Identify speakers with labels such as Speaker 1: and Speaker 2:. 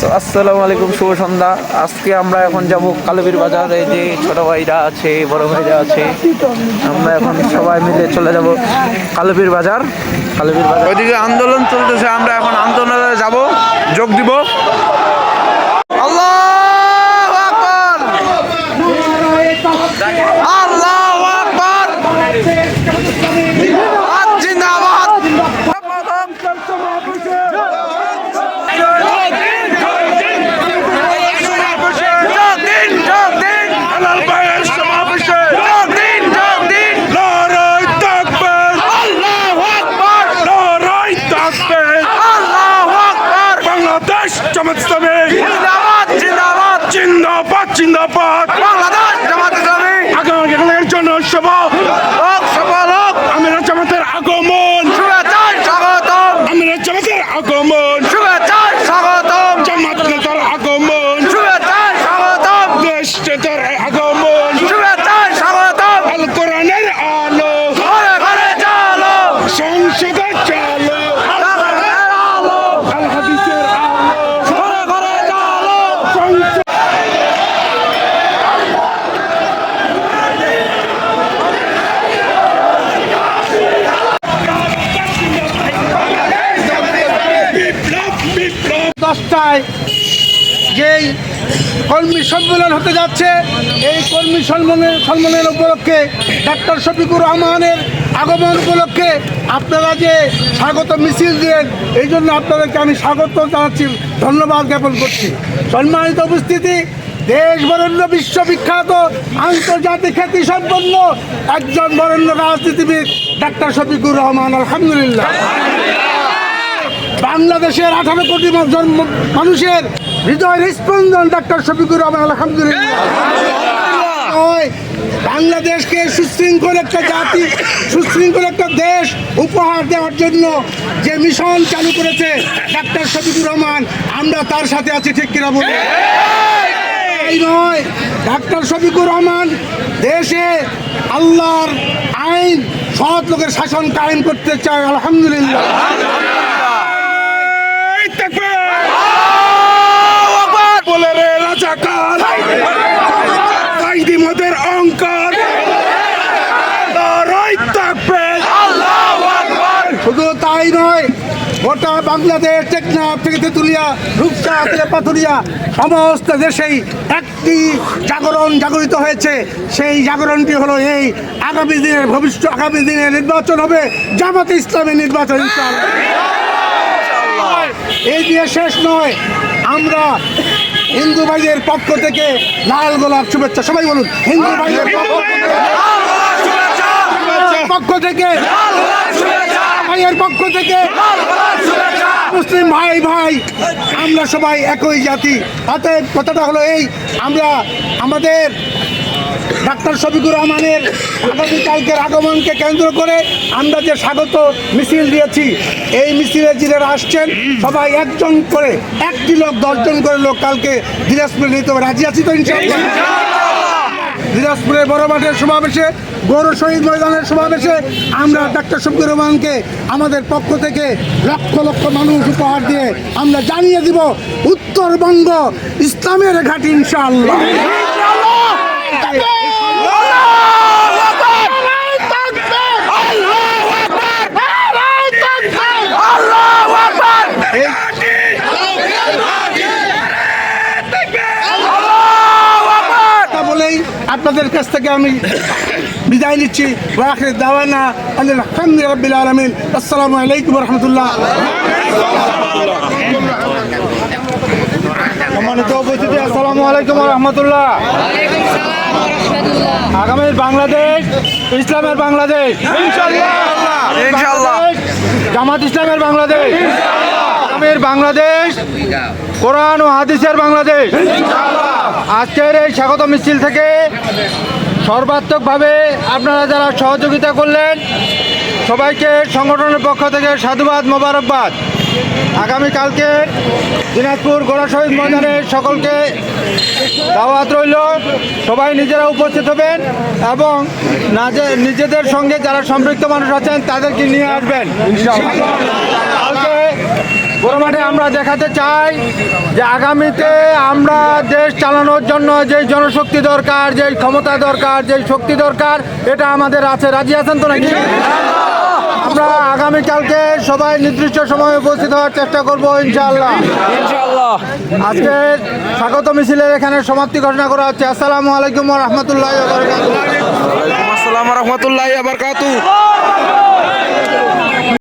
Speaker 1: তো আসসালামু আলাইকুম, শুভ সন্ধ্যা। আজকে আমরা এখন যাব কালুবীর বাজার। এই যে ছোট ভাইরা আছে, বড় ভাইরা আছে, আমরা এখন সবাই মিলে চলে যাব কালুবীর বাজার। ওইদিকে আন্দোলন চলতেছে, আমরা এখন আন্দোলনে যাব, যোগ দিব। আল্লাহু আকবার, আল্লাহু আকবার, জিন্দাবাদ।
Speaker 2: জিন্দাবাদ জিন্দাবাদ
Speaker 1: বাংলাদেশ জামাত ইসলামী
Speaker 2: আগামীর জনসভা
Speaker 1: সফল হোক।
Speaker 2: আমিরা জামাতের আগমন,
Speaker 1: শুভেচ্ছায় স্বাগতম,
Speaker 2: আমিরা জামাতের আগমন,
Speaker 1: শুভেচ্ছায় স্বাগতম,
Speaker 2: জামাত নেতার আগমন,
Speaker 1: শুভেচ্ছায় স্বাগতম,
Speaker 2: দেশ নেতার আগমন,
Speaker 1: শুভেচ্ছায় স্বাগতম।
Speaker 2: আল কোরআনের আলো
Speaker 1: ঘরে ঘরে চলো,
Speaker 2: সংসদে চলো,
Speaker 1: আলো,
Speaker 2: আল হাদিসের আলো
Speaker 1: ঘরে ঘরে চলো।
Speaker 2: সংসদ। বিপ্লব বিপ্লব
Speaker 3: 10টায় যেই কর্মী সম্মেলন হতে যাচ্ছে, এই কর্মী সম্মেলনের উপলক্ষে ডাক্তার শফিকুর রহমানের আগমন উপলক্ষে আপনারা যে স্বাগত মিছিল দিলেন, এই জন্য আপনাদেরকে আমি স্বাগত জানাচ্ছি, ধন্যবাদ জ্ঞাপন করছি। সম্মানিত উপস্থিতি, দেশ বরেণ্য বিশ্ববিখ্যাত আন্তর্জাতিক খ্যাতি সম্পন্ন একজন বরেণ্য রাজনীতিবিদ ডাক্তার শফিকুর রহমান, আলহামদুলিল্লাহ। বাংলাদেশের 18 কোটি মানুষের হৃদয়ের স্পন্দন ডাক্তার শফিকুর রহমান, আলহামদুলিল্লাহ। বাংলাদেশকে সুশৃঙ্খল একটা জাতি, সুশৃঙ্খল একটা দেশ উপহার দেওয়ার জন্য যে মিশন চালু করেছে ডাক্তার শফিকুর রহমান, আমরা তার সাথে আছি, ঠিক কিনা বলি? এই নয়, ডাক্তার শফিকুর রহমান দেশে আল্লাহর আইন, সৎ লোকের শাসন কায়েম করতে চায়, আলহামদুলিল্লাহ।
Speaker 2: বলে রে রাজাকার, কাইদি মোদের অঙ্কার, লড়াই থাকবে।
Speaker 3: শুধু তাই নয়, গোটা বাংলাদেশ, টেকনাফ থেকে তেঁতুলিয়া, রূপসা থেকে পাথুরিয়া, সমস্ত দেশেই একটি জাগরিত হয়েছে। সেই জাগরণটি হলো এই আগামী দিনের নির্বাচন হবে জামাতে ইসলামের নির্বাচন, ইনশাআল্লাহ। এই দিয়ে শেষ নয়, আমরা হিন্দু ভাইদের পক্ষ থেকে লাল গোলাপ শুভেচ্ছা, সবাই বলুন, হিন্দু ভাইদের পক্ষ থেকে, ভাইয়ের পক্ষ থেকে, মুসলিম ভাই ভাই, আমরা সবাই একই জাতি। অতএব কথাটা হলো এই, আমরা আমাদের ডাক্তার শফিকুর রহমানের আগামীকালকের আগমনকে কেন্দ্র করে আমরা যে স্বাগত মিছিল দিয়েছি, এই মিছিলে যারা আসছেন সবাই একজন করে, একটি লোক 10 জন করে লোক কালকে দিনাজপুরে নিতে হবে, রাজি আছি তো ইনশাআল্লাহ? দিনাজপুরের বড় মাঠের সমাবেশে, গৌর শহীদ ময়দানের সমাবেশে আমরা ডাক্তার শফিকুর রহমানকে আমাদের পক্ষ থেকে লক্ষ লক্ষ মানুষ উপহার দিয়ে আমরা জানিয়ে দিব উত্তরবঙ্গ ইসলামের ঘাঁটি, ইনশাআল্লাহ। বলেই আপনাদের কাছ থেকে আমি বিদায় নিচ্ছি। ওয়াখির দাওয়ানা আলহামদুলিল্লাহি রাব্বিল আলামিন। আসসালামু আলাইকুম ওয়া রাহমাতুল্লাহ। সম্মানিত উপস্থিতি, আসসালামু আলাইকুম ওয়া রাহমাতুল্লাহ। আগামীর বাংলাদেশ ইসলামের বাংলাদেশ,
Speaker 1: ইনশাআল্লাহ।
Speaker 3: জামাত ইসলামের বাংলাদেশ, আগামীর বাংলাদেশ কোরআন ও হাদিসের বাংলাদেশ। আজকের এই স্বাগত মিছিল থেকে সর্বাত্মকভাবে আপনারা যারা সহযোগিতা করলেন, সবাইকে সংগঠনের পক্ষ থেকে সাধুবাদ, মোবারকবাদ। আগামীকালকে দিনাজপুর গোড়া শহীদ ময়দানে সকলকে দাওয়াত রইল, সবাই নিজেরা উপস্থিত হবেন এবং নিজেদের সঙ্গে যারা সম্পৃক্ত মানুষ আছেন তাদেরকে নিয়ে আসবেন। কালকে বড় মাঠে আমরা দেখাতে চাই যে আগামীতে আমরা দেশ চালানোর জন্য যে জনশক্তি দরকার, যে ক্ষমতা দরকার, যে শক্তি দরকার, এটা আমাদের আছে। রাজি আছেন তো নাকি? আমরা আগামীকালকে সবাই নির্দিষ্ট সময়ে উপস্থিত হওয়ার চেষ্টা করব ইনশাআল্লাহ। আজকে স্বাগত মিছিলের এখানে সমাপ্তি ঘোষণা করা হচ্ছে। আসসালামু আলাইকুম ওয়া রাহমাতুল্লাহি ওয়া বারাকাতুহু।
Speaker 1: আসসালামু আলাইকুম ওয়া রাহমাতুল্লাহি ওয়া বারাকাতুহু।